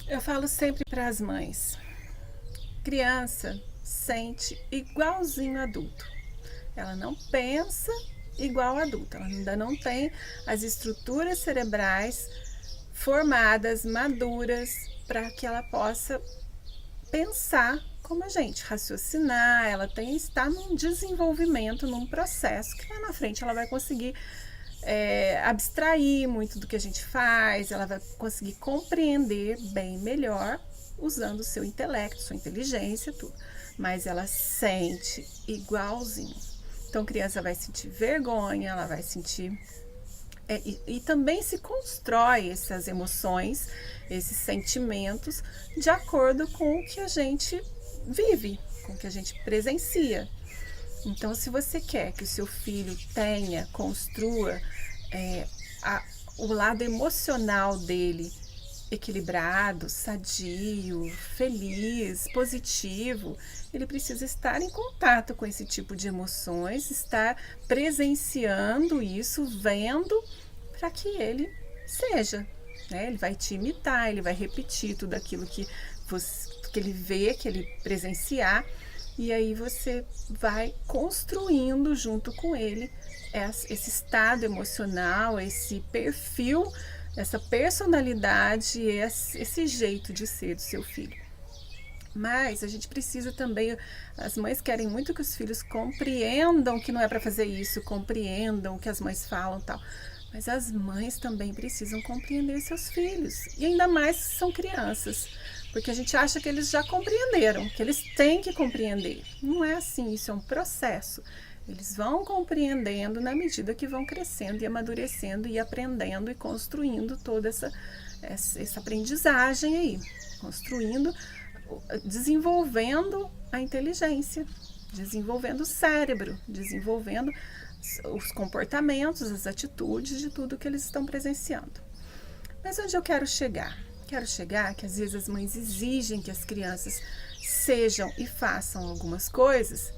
Eu falo sempre para as mães: criança sente igualzinho adulto. Ela não pensa igual adulto. Ela ainda não tem as estruturas cerebrais formadas, maduras, para que ela possa pensar como a gente, raciocinar. Ela está num desenvolvimento, num processo que lá na frente ela vai conseguir abstrair muito do que a gente faz, ela vai conseguir compreender bem melhor usando o seu intelecto, sua inteligência, tudo. Mas ela sente igualzinho. Então, a criança vai sentir vergonha, ela vai sentir. E também se constrói essas emoções, esses sentimentos, de acordo com o que a gente vive, com o que a gente presencia. Então, se você quer que o seu filho tenha, construa o lado emocional dele equilibrado, sadio, feliz, positivo, ele precisa estar em contato com esse tipo de emoções, estar presenciando isso, vendo, para que ele seja. Né? Ele vai te imitar, ele vai repetir tudo aquilo que ele vê, que ele presenciar, e aí você vai construindo junto com ele esse estado emocional, esse perfil, essa personalidade, esse jeito de ser do seu filho. Mas a gente precisa também, as mães querem muito que os filhos compreendam que não é para fazer isso, compreendam o que as mães falam e tal. Mas as mães também precisam compreender seus filhos, e ainda mais se são crianças, porque a gente acha que eles já compreenderam, que eles têm que compreender. Não é assim, isso é um processo. Eles vão compreendendo na medida que vão crescendo e amadurecendo e aprendendo e construindo toda essa aprendizagem aí, construindo, desenvolvendo a inteligência, desenvolvendo o cérebro, desenvolvendo os comportamentos, as atitudes de tudo que eles estão presenciando. Mas onde eu quero chegar? Quero chegar que às vezes as mães exigem que as crianças sejam e façam algumas coisas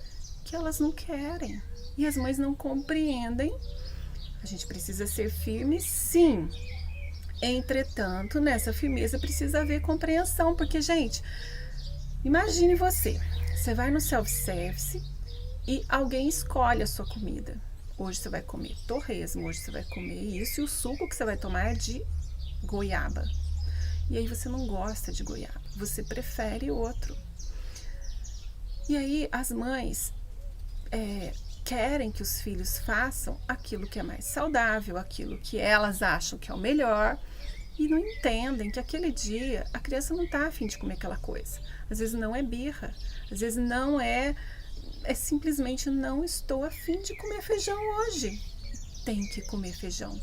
que elas não querem. E as mães não compreendem. A gente precisa ser firme, sim. Entretanto, nessa firmeza precisa haver compreensão, porque, gente, imagine você vai no self-service e alguém escolhe a sua comida. Hoje você vai comer torresmo, hoje você vai comer isso, e o suco que você vai tomar é de goiaba. E aí você não gosta de goiaba, você prefere outro. E aí as mães querem que os filhos façam aquilo que é mais saudável, aquilo que elas acham que é o melhor, e não entendem que aquele dia a criança não está a fim de comer aquela coisa. Às vezes não é birra, às vezes não é simplesmente não estou a fim de comer feijão hoje. Tem que comer feijão.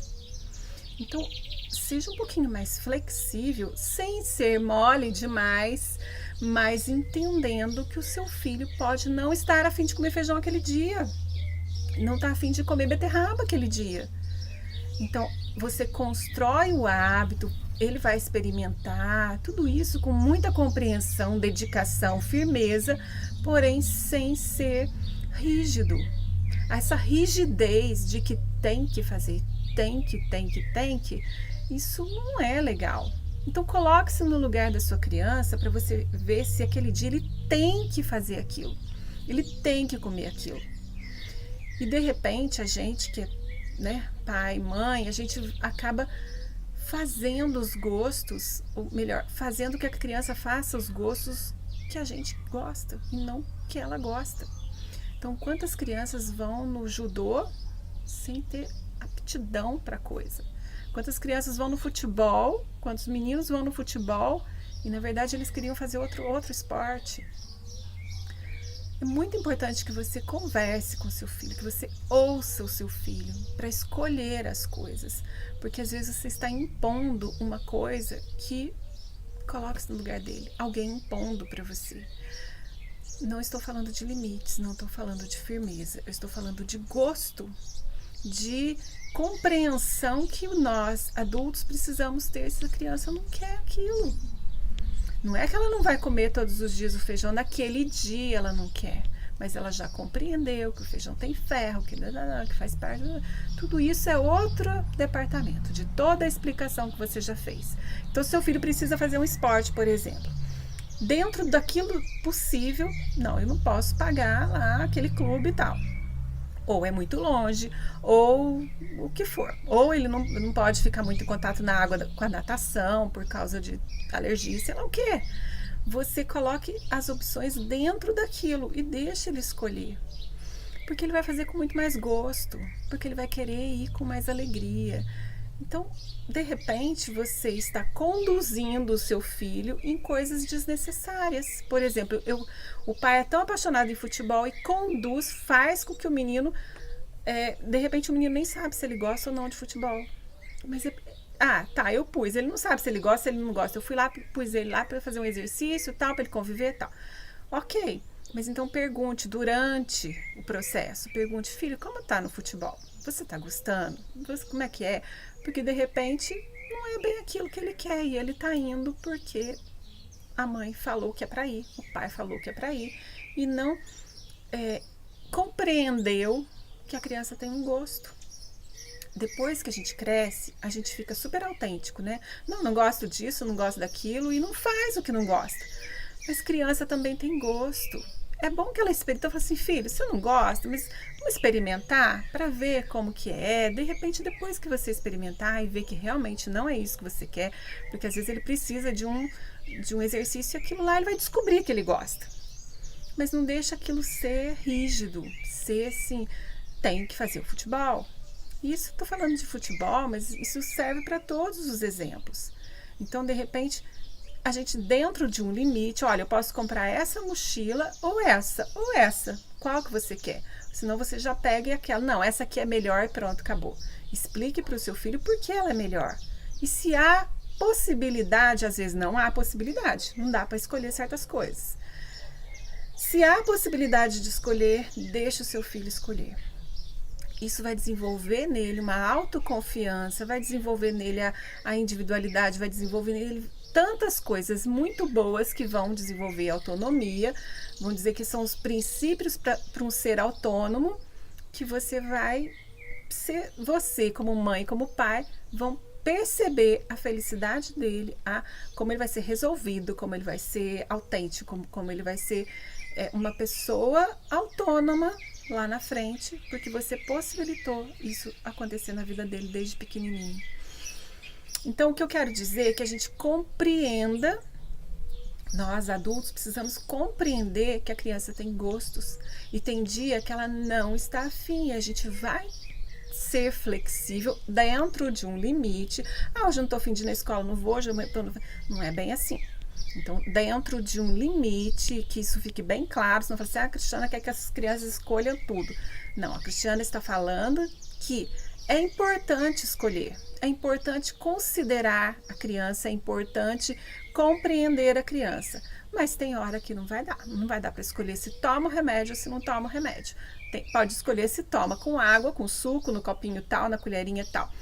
Então, seja um pouquinho mais flexível, sem ser mole demais, mas entendendo que o seu filho pode não estar a fim de comer feijão aquele dia, não está a fim de comer beterraba aquele dia. Então, você constrói o hábito, ele vai experimentar tudo isso com muita compreensão, dedicação, firmeza, porém sem ser rígido. Essa rigidez de que tem que fazer, tem que, isso não é legal. Então coloque-se no lugar da sua criança para você ver se aquele dia ele tem que fazer aquilo, ele tem que comer aquilo. E de repente a gente que é pai, mãe, a gente acaba fazendo os gostos, ou melhor, fazendo que a criança faça os gostos que a gente gosta e não que ela gosta. Então, quantas crianças vão no judô sem ter aptidão para coisa? Quantas crianças vão no futebol, quantos meninos vão no futebol e na verdade eles queriam fazer outro esporte? É muito importante que você converse com seu filho, que você ouça o seu filho para escolher as coisas, porque às vezes você está impondo uma coisa que coloque-se no lugar dele, alguém impondo para você. Não estou falando de limites, não estou falando de firmeza, eu estou falando de gosto, de compreensão que nós, adultos, precisamos ter se a criança não quer aquilo. Não é que ela não vai comer todos os dias o feijão, naquele dia ela não quer. mas ela já compreendeu que o feijão tem ferro, que faz parte. Tudo isso é outro departamento, de toda a explicação que você já fez. Então, seu filho precisa fazer um esporte, por exemplo. Dentro daquilo possível, não, eu não posso pagar lá aquele clube e tal. Ou é muito longe, ou o que for. Ou ele não pode ficar muito em contato na água com a natação por causa de alergia, sei lá o quê. Você coloque as opções dentro daquilo e deixe ele escolher. Porque ele vai fazer com muito mais gosto, porque ele vai querer ir com mais alegria. Então, de repente, você está conduzindo o seu filho em coisas desnecessárias. Por exemplo, o pai é tão apaixonado em futebol e conduz, faz com que o menino, de repente o menino nem sabe se ele gosta ou não de futebol. Mas, eu pus, ele não sabe se ele gosta, se ele não gosta. Eu fui lá, pus ele lá para fazer um exercício, tal, para ele conviver e tal. Ok, mas então pergunte durante o processo, pergunte, filho, como tá no futebol? Você tá gostando? Como é que é? Porque de repente não é bem aquilo que ele quer e ele tá indo porque a mãe falou que é para ir, o pai falou que é para ir e não compreendeu que a criança tem um gosto. Depois que a gente cresce, a gente fica super autêntico, né? Não gosto disso, não gosto daquilo e não faz o que não gosta. Mas criança também tem gosto. É bom que ela experimente. Então, eu falo assim, filho, você não gosta, mas vamos experimentar para ver como que é. De repente, depois que você experimentar e ver que realmente não é isso que você quer, porque às vezes ele precisa de um exercício e aquilo lá ele vai descobrir que ele gosta. Mas não deixa aquilo ser rígido, ser assim, tem que fazer o futebol. Isso, estou falando de futebol, mas isso serve para todos os exemplos. Então, de repente, a gente dentro de um limite, olha, eu posso comprar essa mochila ou essa. Qual que você quer? Senão você já pega aquela, não, essa aqui é melhor e pronto, acabou. Explique para o seu filho por que ela é melhor. E se há possibilidade, às vezes não há possibilidade, não dá para escolher certas coisas. Se há possibilidade de escolher, deixe o seu filho escolher. Isso vai desenvolver nele uma autoconfiança, vai desenvolver nele a individualidade, vai desenvolver nele tantas coisas muito boas que vão desenvolver a autonomia, vão dizer que são os princípios para um ser autônomo, que você vai ser, você como mãe, como pai, vão perceber a felicidade dele, como ele vai ser resolvido, como ele vai ser autêntico, como ele vai ser uma pessoa autônoma lá na frente, porque você possibilitou isso acontecer na vida dele desde pequenininho. Então, o que eu quero dizer é que a gente compreenda, nós adultos precisamos compreender que a criança tem gostos e tem dia que ela não está afim, a gente vai ser flexível dentro de um limite. Hoje eu não estou afim de ir na escola, não vou, não é bem assim. Então, dentro de um limite, que isso fique bem claro, senão fala assim, a Cristiana quer que as crianças escolham tudo. Não, a Cristiana está falando que é importante escolher, é importante considerar a criança, é importante compreender a criança. Mas tem hora que não vai dar para escolher se toma o remédio ou se não toma o remédio. Pode escolher se toma com água, com suco, no copinho tal, na colherinha tal.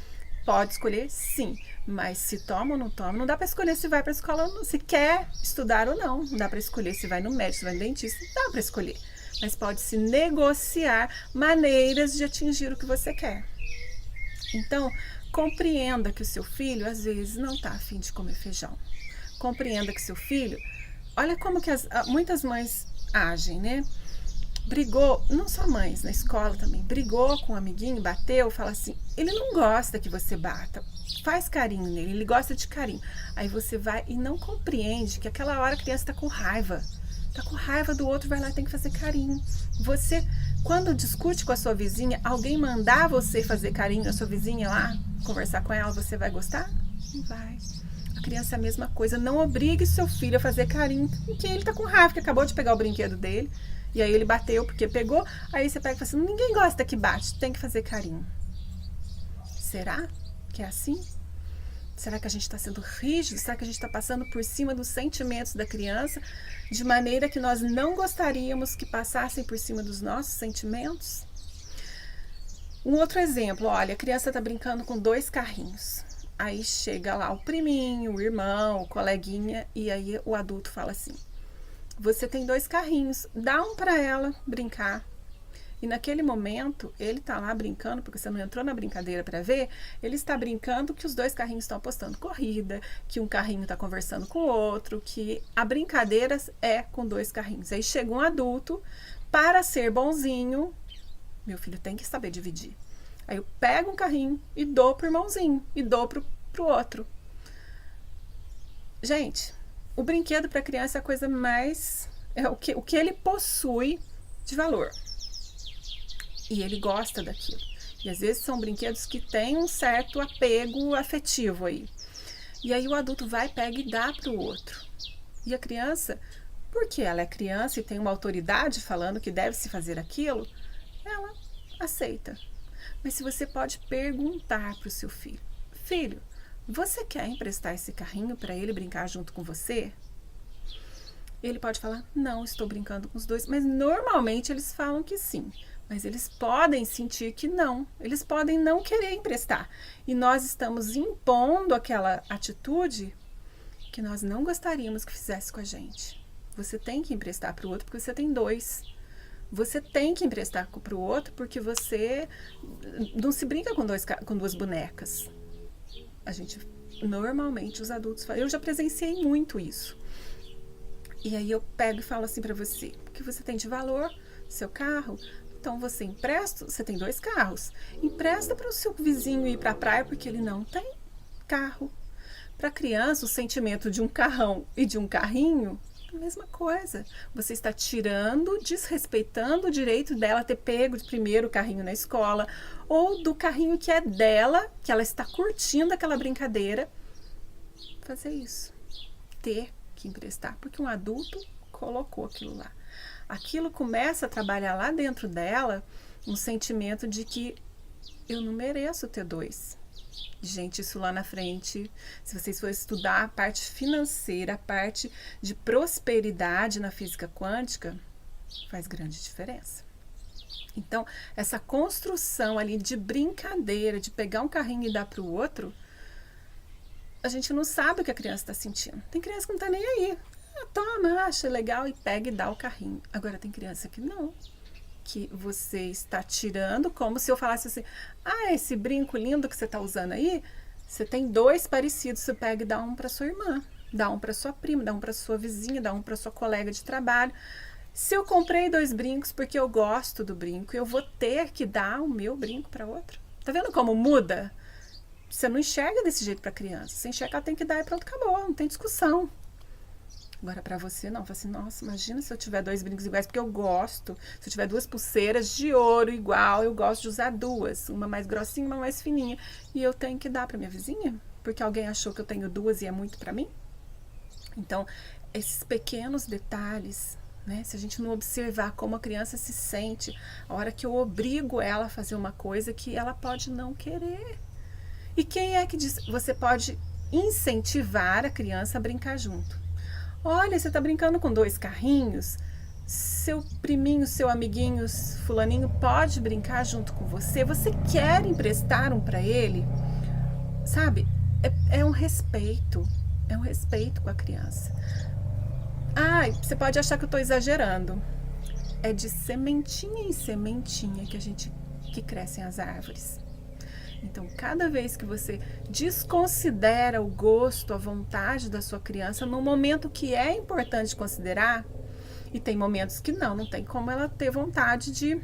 Pode escolher sim, mas se toma ou não toma, não dá para escolher se vai para a escola ou não, se quer estudar ou não. Não dá para escolher se vai no médico, se vai no dentista, não dá para escolher. Mas pode-se negociar maneiras de atingir o que você quer. Então, compreenda que o seu filho, às vezes, não está a fim de comer feijão. Compreenda que seu filho, olha como que muitas mães agem, né? Brigou, não só mães, na escola também, brigou com um amiguinho, bateu, fala assim, ele não gosta que você bata, faz carinho nele, ele gosta de carinho. Aí você vai e não compreende que aquela hora a criança está com raiva do outro, vai lá e tem que fazer carinho. Você, quando discute com a sua vizinha, alguém mandar você fazer carinho na sua vizinha lá, conversar com ela, você vai gostar? Não vai. A criança é a mesma coisa, não obrigue seu filho a fazer carinho, porque ele está com raiva, que acabou de pegar o brinquedo dele, e aí ele bateu porque pegou, aí você pega e fala assim, ninguém gosta que bate, tem que fazer carinho. Será que é assim? Será que a gente está sendo rígido? Será que a gente está passando por cima dos sentimentos da criança de maneira que nós não gostaríamos que passassem por cima dos nossos sentimentos? Um outro exemplo, olha, a criança está brincando com 2 carrinhos. Aí chega lá o priminho, o irmão, o coleguinha, e aí o adulto fala assim, Você tem 2 carrinhos, dá um para ela brincar. E naquele momento, ele tá lá brincando, porque você não entrou na brincadeira para ver, ele está brincando que os 2 carrinhos estão apostando corrida, que um carrinho está conversando com o outro, que a brincadeira é com 2 carrinhos. Aí chega um adulto, para ser bonzinho, meu filho tem que saber dividir. Aí eu pego um carrinho e dou pro irmãozinho, e dou pro outro. Gente, o brinquedo para criança é a coisa mais... é o que ele possui de valor. E ele gosta daquilo. E às vezes são brinquedos que têm um certo apego afetivo aí. E aí o adulto vai, pega e dá para o outro. E a criança, porque ela é criança e tem uma autoridade falando que deve se fazer aquilo, ela aceita. Mas se você pode perguntar para o seu filho, filho, você quer emprestar esse carrinho para ele brincar junto com você? Ele pode falar, não, estou brincando com os 2, mas normalmente eles falam que sim. Mas eles podem sentir que não, eles podem não querer emprestar. E nós estamos impondo aquela atitude que nós não gostaríamos que fizesse com a gente. Você tem que emprestar para o outro porque você tem 2. Você tem que emprestar para o outro porque você não se brinca com 2 bonecas. A gente, normalmente, os adultos falam. Eu já presenciei muito isso. E aí eu pego e falo assim para você, o que você tem de valor, seu carro... Então você empresta, você tem 2 carros, empresta para o seu vizinho ir para a praia porque ele não tem carro. Para a criança, o sentimento de um carrão e de um carrinho é a mesma coisa. Você está tirando, desrespeitando o direito dela ter pego de primeiro o carrinho na escola ou do carrinho que é dela, que ela está curtindo aquela brincadeira. Fazer isso. Ter que emprestar, porque um adulto colocou aquilo lá. Aquilo começa a trabalhar lá dentro dela um sentimento de que eu não mereço ter 2. Gente, isso lá na frente, se vocês forem estudar a parte financeira, a parte de prosperidade na física quântica, faz grande diferença. Então, essa construção ali de brincadeira, de pegar um carrinho e dar para o outro, a gente não sabe o que a criança está sentindo. Tem criança que não está nem aí. Toma, acha legal e pega e dá o carrinho. Agora tem criança que não, que você está tirando, como se eu falasse assim, esse brinco lindo que você está usando aí, você tem 2 parecidos, você pega e dá um para sua irmã, dá um para sua prima, dá um para sua vizinha, dá um para sua colega de trabalho. Se eu comprei 2 brincos porque eu gosto do brinco, eu vou ter que dar o meu brinco para outra. Tá vendo como muda? Você não enxerga desse jeito para criança, você enxerga que ela tem que dar e pronto, acabou, não tem discussão. Agora, para você, não. Fala assim, nossa, imagina se eu tiver 2 brincos iguais, porque eu gosto. Se eu tiver 2 pulseiras de ouro igual, eu gosto de usar 2. Uma mais grossinha e uma mais fininha. E eu tenho que dar para minha vizinha? Porque alguém achou que eu tenho 2 e é muito para mim? Então, esses pequenos detalhes, né? Se a gente não observar como a criança se sente, a hora que eu obrigo ela a fazer uma coisa que ela pode não querer. E quem é que diz? Você pode incentivar a criança a brincar junto. Olha, você está brincando com 2 carrinhos, seu priminho, seu amiguinho, fulaninho pode brincar junto com você, você quer emprestar um para ele? Sabe, é um respeito com a criança. Você pode achar que eu estou exagerando. É de sementinha em sementinha que crescem as árvores. Então, cada vez que você desconsidera o gosto, a vontade da sua criança, no momento que é importante considerar, e tem momentos que não tem como ela ter vontade de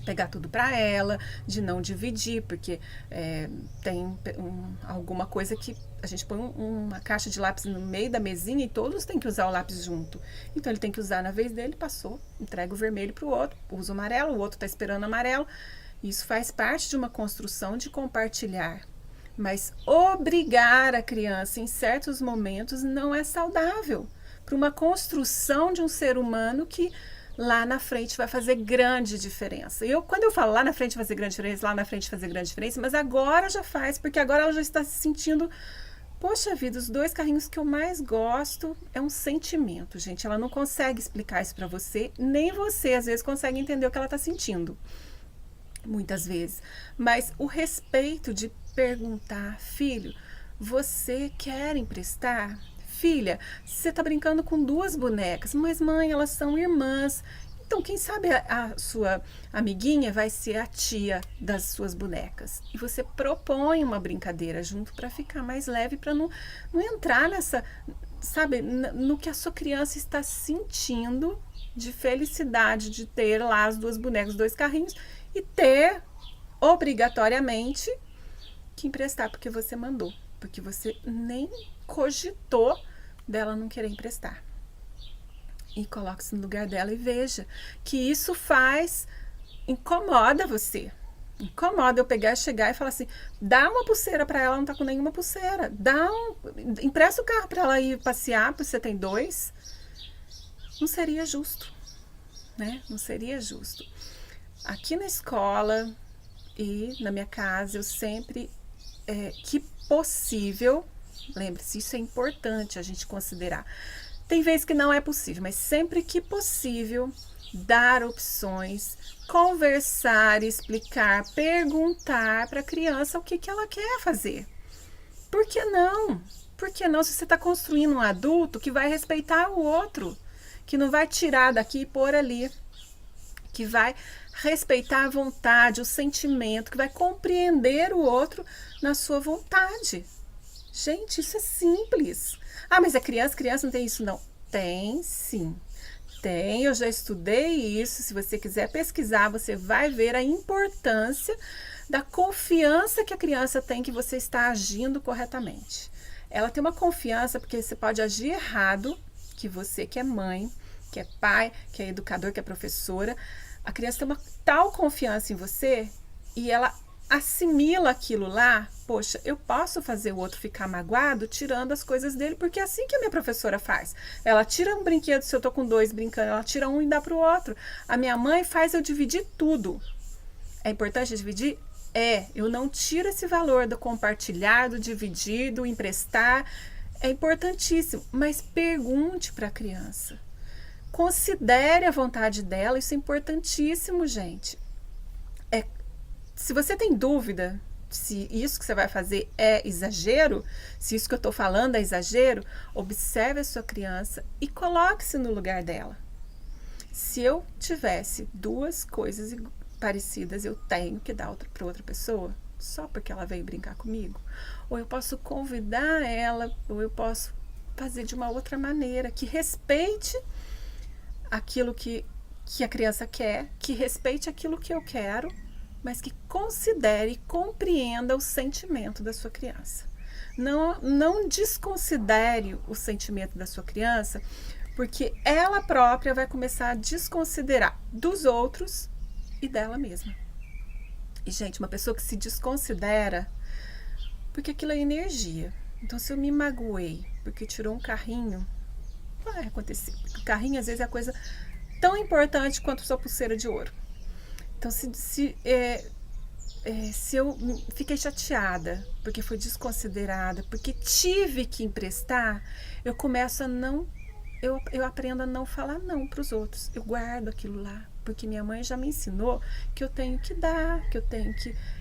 pegar tudo para ela, de não dividir, porque tem alguma coisa que a gente põe uma caixa de lápis no meio da mesinha e todos têm que usar o lápis junto. Então, ele tem que usar na vez dele, passou, entrega o vermelho para o outro, usa o amarelo, o outro está esperando o amarelo. Isso faz parte de uma construção de compartilhar. Mas obrigar a criança em certos momentos não é saudável para uma construção de um ser humano que lá na frente vai fazer grande diferença. Quando eu falo lá na frente fazer grande diferença, lá na frente fazer grande diferença, mas agora já faz, porque agora ela já está se sentindo, poxa vida, os 2 carrinhos que eu mais gosto é um sentimento, gente. Ela não consegue explicar isso para você, nem você às vezes consegue entender o que ela está sentindo. Muitas vezes, mas o respeito de perguntar, filho, você quer emprestar? filha, você está brincando com duas bonecas, mas mãe, elas são irmãs. Então, quem sabe a sua amiguinha vai ser a tia das suas bonecas. E você propõe uma brincadeira junto para ficar mais leve, para não entrar nessa, sabe, no que a sua criança está sentindo de felicidade de ter lá as duas bonecas, os dois carrinhos, e ter obrigatoriamente que emprestar porque você mandou, porque você nem cogitou dela não querer emprestar. E coloque-se no lugar dela e veja que isso incomoda você. Incomoda eu pegar, chegar e falar assim, dá uma pulseira para ela, não tá com nenhuma pulseira. Empresta o carro para ela ir passear, porque você tem dois. Não seria justo, né? Não seria justo. Aqui na escola e na minha casa, eu sempre, que possível, lembre-se, isso é importante a gente considerar. Tem vezes que não é possível, mas sempre que possível, dar opções, conversar, explicar, perguntar para a criança o que ela quer fazer. Por que não? Por que não se você está construindo um adulto que vai respeitar o outro, que não vai tirar daqui e pôr ali, que vai respeitar a vontade, o sentimento, que vai compreender o outro na sua vontade. Gente, isso é simples. Ah, mas é criança não tem isso, não. Tem sim. Tem, eu já estudei isso. Se você quiser pesquisar, você vai ver a importância da confiança que a criança tem que você está agindo corretamente. Ela tem uma confiança porque você pode agir errado, que você que é mãe, que é pai, que é educador, que é professora, a criança tem uma tal confiança em você e ela assimila aquilo lá. Poxa, eu posso fazer o outro ficar magoado tirando as coisas dele, porque é assim que a minha professora faz. Ela tira um brinquedo, se eu tô com dois brincando, ela tira um e dá pro outro. A minha mãe faz eu dividir tudo. É importante dividir? Eu não tiro esse valor do compartilhar, do dividir, do emprestar. É importantíssimo, mas pergunte para a criança. Considere a vontade dela, isso é importantíssimo, gente. Se você tem dúvida se isso que você vai fazer é exagero, se isso que eu estou falando é exagero, observe a sua criança e coloque-se no lugar dela. Se eu tivesse duas coisas parecidas, eu tenho que dar para outra pessoa só porque ela veio brincar comigo? Ou eu posso convidar ela, ou eu posso fazer de uma outra maneira, que respeite aquilo que a criança quer, que respeite aquilo que eu quero, mas que considere e compreenda o sentimento da sua criança. Não desconsidere o sentimento da sua criança, porque ela própria vai começar a desconsiderar dos outros e dela mesma. E, gente, uma pessoa que se desconsidera, porque aquilo é energia. Então, se eu me magoei porque tirou um carrinho, vai acontecer. Porque o carrinho, às vezes, é a coisa tão importante quanto sua pulseira de ouro. Então, se eu fiquei chateada porque foi desconsiderada, porque tive que emprestar, eu começo a não, eu aprendo a não falar não para os outros. Eu guardo aquilo lá, porque minha mãe já me ensinou que eu tenho que dar, que eu tenho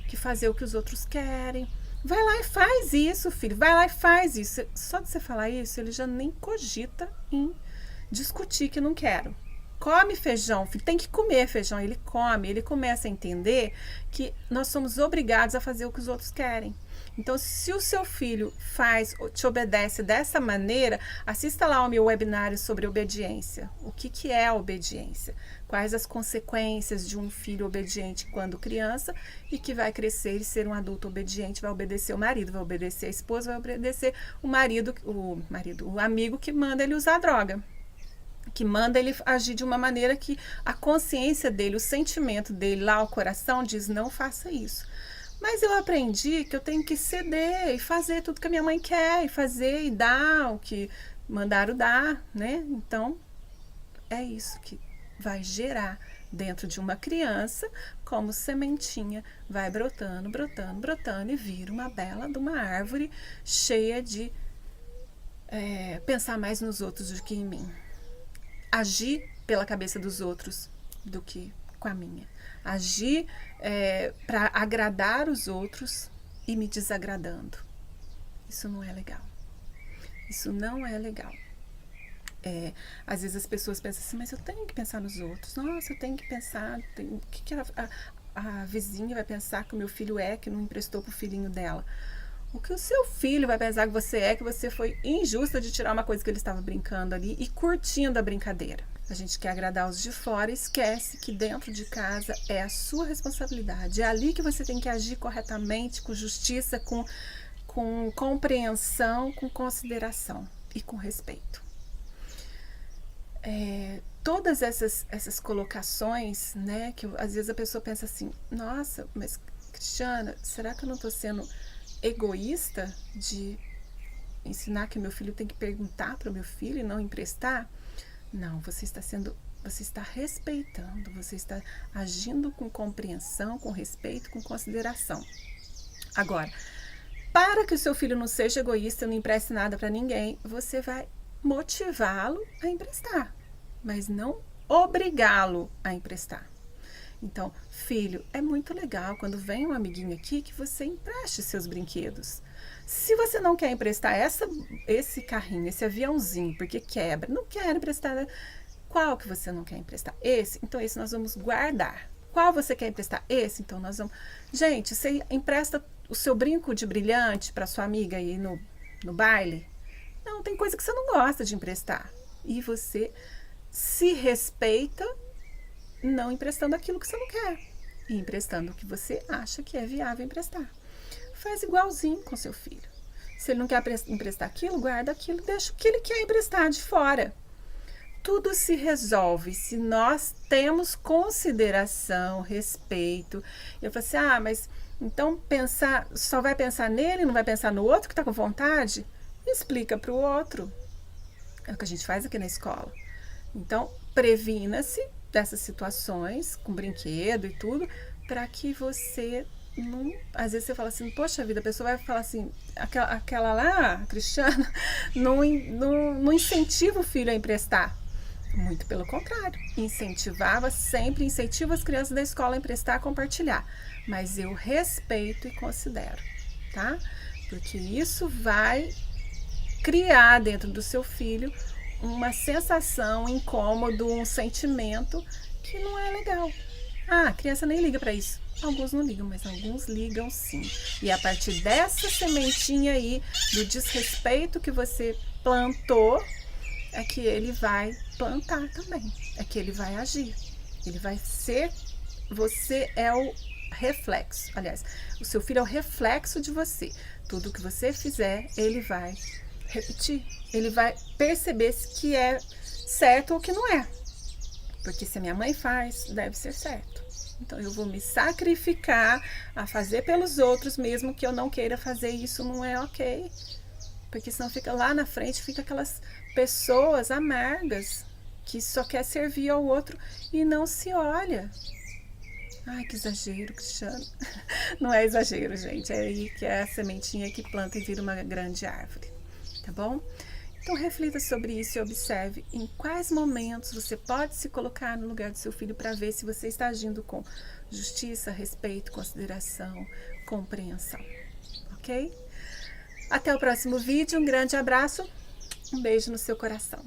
que fazer o que os outros querem. Vai lá e faz isso, filho, vai lá e faz isso. Só de você falar isso, ele já nem cogita em discutir que não quero. Come feijão, filho, tem que comer feijão. Ele come, ele começa a entender que nós somos obrigados a fazer o que os outros querem. Então, se o seu filho te obedece dessa maneira, assista lá o meu webinário sobre obediência. O que é a obediência? Quais as consequências de um filho obediente quando criança e que vai crescer e ser um adulto obediente, vai obedecer o marido, vai obedecer a esposa, vai obedecer o amigo que manda ele usar droga, que manda ele agir de uma maneira que a consciência dele, o sentimento dele, lá o coração diz, não faça isso. Mas eu aprendi que eu tenho que ceder e fazer tudo que a minha mãe quer, e fazer e dar o que mandaram dar, né? Então, é isso que vai gerar dentro de uma criança, como sementinha, vai brotando, brotando, brotando, e vira uma bela de uma árvore cheia de pensar mais nos outros do que em mim. Agir pela cabeça dos outros do que com a minha. Agir para agradar os outros e me desagradando. Isso não é legal. Isso não é legal. Às vezes as pessoas pensam assim, mas eu tenho que pensar nos outros. Nossa, eu tenho que pensar, o que a vizinha vai pensar que o meu filho é, que não emprestou pro filhinho dela? O que o seu filho vai pensar que você foi injusta de tirar uma coisa que ele estava brincando ali e curtindo a brincadeira. A gente quer agradar os de fora e esquece que dentro de casa é a sua responsabilidade. É ali que você tem que agir corretamente, com justiça, com compreensão, com consideração e com respeito. Todas essas colocações, né, que às vezes a pessoa pensa assim, nossa, mas Cristiana, será que eu não estou sendo egoísta de ensinar que meu filho tem que perguntar para o meu filho e não emprestar? Não, você está respeitando, você está agindo com compreensão, com respeito, com consideração. Agora, para que o seu filho não seja egoísta e não empreste nada para ninguém, você vai motivá-lo a emprestar, mas não obrigá-lo a emprestar. Então, filho, é muito legal quando vem um amiguinho aqui que você empreste seus brinquedos. Se você não quer emprestar esse carrinho, esse aviãozinho, porque quebra, não quer emprestar, qual que você não quer emprestar? Esse? Então, esse nós vamos guardar. Qual você quer emprestar? Esse? Então, nós vamos... Gente, você empresta o seu brinco de brilhante para sua amiga aí no baile? Não, tem coisa que você não gosta de emprestar. E você se respeita não emprestando aquilo que você não quer. E emprestando o que você acha que é viável emprestar. Faz igualzinho com seu filho. Se ele não quer emprestar aquilo, guarda aquilo, deixa o que ele quer emprestar de fora. Tudo se resolve se nós temos consideração, respeito. Eu falo assim, mas então só vai pensar nele, não vai pensar no outro que está com vontade? Explica para o outro. É o que a gente faz aqui na escola. Então, previna-se dessas situações, com brinquedo e tudo, para que você não... Às vezes você fala assim, poxa vida, a pessoa vai falar assim, aquela lá, Cristiana, não incentiva o filho a emprestar. Muito pelo contrário, sempre incentiva as crianças da escola a emprestar, a compartilhar. Mas eu respeito e considero, tá? Porque isso vai criar dentro do seu filho uma sensação, um incômodo, um sentimento que não é legal. A criança nem liga para isso. Alguns não ligam, mas alguns ligam sim. E a partir dessa sementinha aí, do desrespeito que você plantou, é que ele vai plantar também. É que ele vai agir. Ele vai ser... Você é o reflexo. Aliás, o seu filho é o reflexo de você. Tudo que você fizer, ele vai repetir. Ele vai perceber se que é certo ou que não é. Porque se a minha mãe faz, deve ser certo. Então eu vou me sacrificar a fazer pelos outros, mesmo que eu não queira fazer isso, não é ok. Porque senão fica lá na frente, fica aquelas pessoas amargas que só quer servir ao outro e não se olha. Ai, que exagero, Cristiano. Não é exagero, gente. É aí que é a sementinha que planta e vira uma grande árvore. Tá bom? Então reflita sobre isso e observe em quais momentos você pode se colocar no lugar do seu filho para ver se você está agindo com justiça, respeito, consideração, compreensão. Ok? Até o próximo vídeo. Um grande abraço. Um beijo no seu coração.